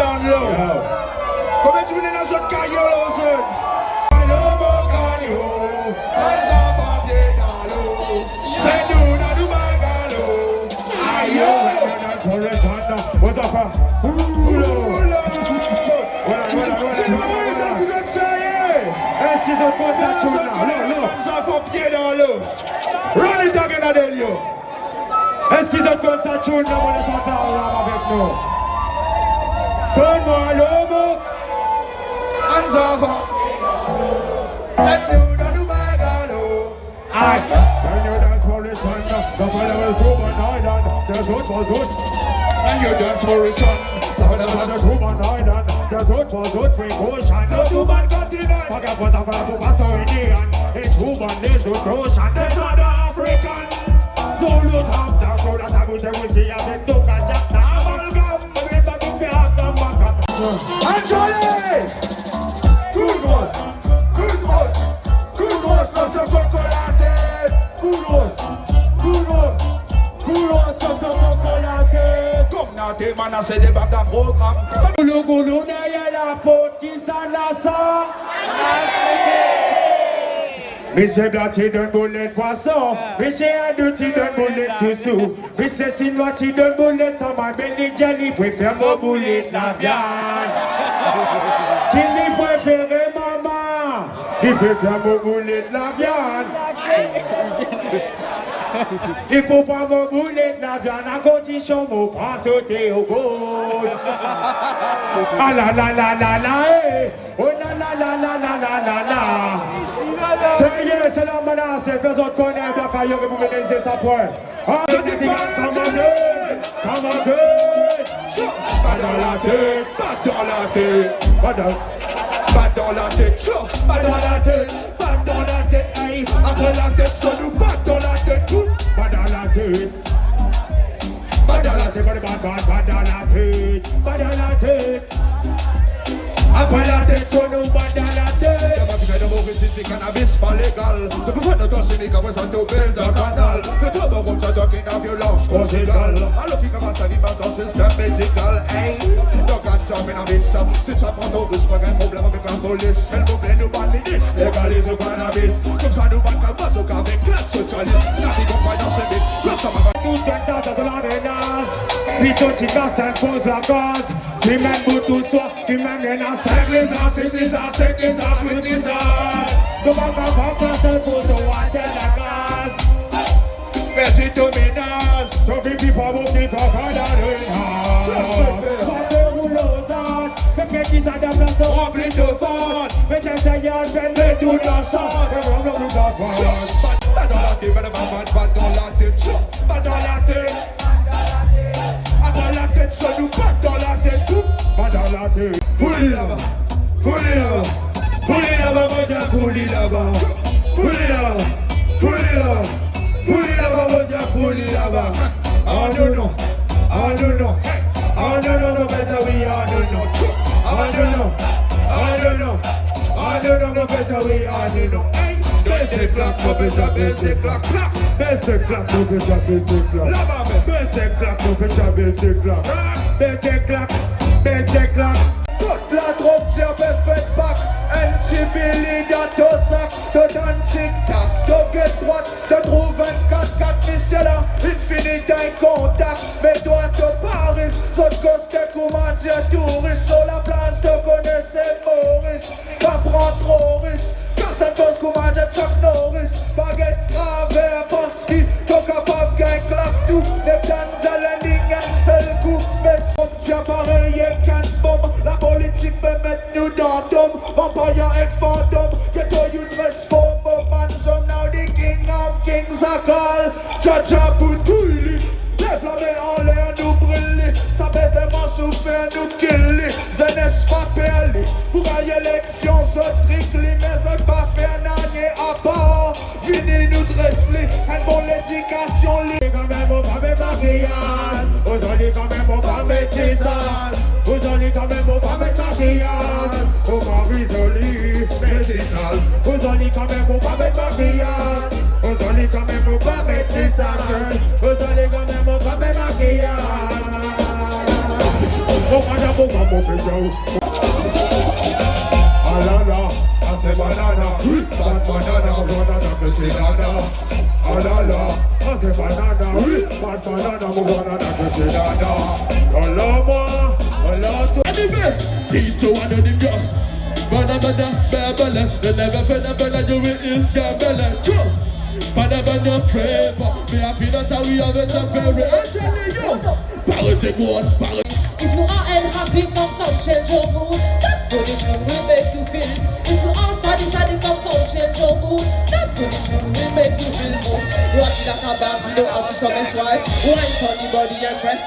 down low. Come on, you know, so can you listen? I love you. Hands off of the dollar. Say, do not do my galo. Ayo. What's up, huh? Est-ce qu'ils ont pensé à tout là? Run it again, I tell you. Est-ce qu'ils ont pensé à tout là? On est ensemble avec nous. Sonne-moi l'homme. Hands off. Say, do not do my galo. Aye. When you dance for the sun, the fellow is over island. There's what was what. And you dance for the sun. There's woman island. There's what was what. Precaution. No human continent. Forget what I'm going to pass on Indian. It's woman, there's no ocean. There's other African. So look up down. So that's how we do it. I'm look at Jack. Amalgam. We're back to come back. Enjoy it. Kudos. Kudos. Kudos. So chocolate. Kudos. Kudos. Kudos. So chocolate. Comme dans tes manas, c'est des bacs à programme. Goulou goulou derrière la porte qui s'en la sort. Monsieur Blati donne boulet poisson. Monsieur Adouti donne boulet sous-sous. Monsieur Sinoati donne boulet sans ma béni jelly. Préfère mon boulet la viande. Qui lui préfère maman? Il préfère mon boulet la viande. Il faut pas mon boulet la viande. À côté chaud, mon pas sauter au goût. Ah la la la la la. Oh la la la la la la la la. Ça y est, c'est la menace, fais autres connaître, Black Ayo, que vous venez de sa pointe. Ah, je dis, come on good. Pas dans la tête, pas dans la tête. Pas dans la tête, chaud. Pas dans la tête, hey. Après la tête, ça nous pas dans la tête, tout. Pas dans la tête. Pas dans la tête, pas dans la tête. Pas dans la tête. Après la tête, ça nous pas dans la tête. C'est cannabis pas légal. C'est pour faire notre cynique après ça t'obèse dans le canal. Le trouble comme ça doit qu'il y a violence conjugale. Alors qu'il commence à vivre dans le système médical. Hey, donc quand tu as fait cannabis, si tu apprends ton bus, pas un problème avec la police. Elle vous plaît nous battre les disques, légalise le cannabis. Comme ça nous battre comme ça avec la socialiste. La vie qu'on croit dans ce mythe, là ça va. Tout un tas de la menace. Plutôt tu casses, elle pose la cause. Tu m'aimes pour tout soir, tu m'aimes les nasses. 5 les as, 6 les as, 7 les as, 8 les as. Devant ta femme, c'est pour te voir de la glace. Merci ton ménage. Ton pipi pas beau qui t'en fait dans le nez. Pas de roulosade, mais qu'est-ce qui s'adapte à ton Rempli de vente. mais qu'est-ce qu'il y a, je vais tout ensemble. Pas dans la tête, pas dans la tête, pas dans la tête. Après la tête, ça nous pas dans la tête, tout. Pas dans la tête. Foulez là-bas, foulez là-bas, foulez là-bas, mon Dieu, foulez là-bas, foulez là-bas, foulez là-bas, foulez là-bas, mon Dieu, foulez là-bas. Oh non non, oh non non, oh non non, mais ça oui, oh non non, oh non non, oh non non, oh non non, mais ça oui, oh non non. Baisse des claques, mon pécha, baisse des claques, claques. Baisse des claques, mon pécha, baisse des claques. Là-bas même. Baisse des claques, mon pécha, baisse des claques. Baisse des claques, baisse des claques. Toute la drogue, c'est un peu fait back. Un chibili dans ton sac. Te donne tic-tac, te guette droite. Te trouve 24-4 missiles là. Infini d'un contact. Mais toi, te paris. Saute coste, comment dire touriste. Sur la place, te connaissais Maurice. Pas prendre trop risque. Personne pose comment dire Chuck Norris. Baguette travers, parce qu'il t'en capable qu'un claque tout. Neptune, Zelening, un seul coup. Mais son tien pareil et qu'un bombe. La politique peut mettre nous dans tombe. Vampire et fantôme. Get all you dress for man. So now the king of kings are called Jaja Boutouli. Lève la main en l'air, nous brûler. Ça peut vraiment souffrir, nous killer. Zenes frappez-les. Pour gagner l'élection, ce trick-li. Mais elle pas faire n'année à part. Vini nous dresse-les. Un bon l'éducation, li. Quand même, on va mettre maquillage. Aujourd'hui, quand même, on va mettre tissage. Aujourd'hui, quand même, on va mettre maquillage. On va risoler, mettre tissage. Aujourd'hui, quand même, on va mettre maquillage. Aujourd'hui, quand même, on va mettre tissage. Aujourd'hui, quand même, on va mettre maquillage. On banana, mon péjou. Ah là là, ah c'est banana, bad banana, banana que c'est nana. Ah là là, ah c'est banana, bad banana, banana que c'est nana. Oh là moi, oh là toi. And the best, see to one of the girl. Bada bella, the never bella, you will ill gabella. Bada pray, but me happy that we have it a very. I tell you, power take one, power. If you are unhappy, come change your mood. That good tune will make you feel. If you are sad, come change your mood. That good tune will make you feel good. Rock like a band, you don't have to so much right. Wine funny body and press.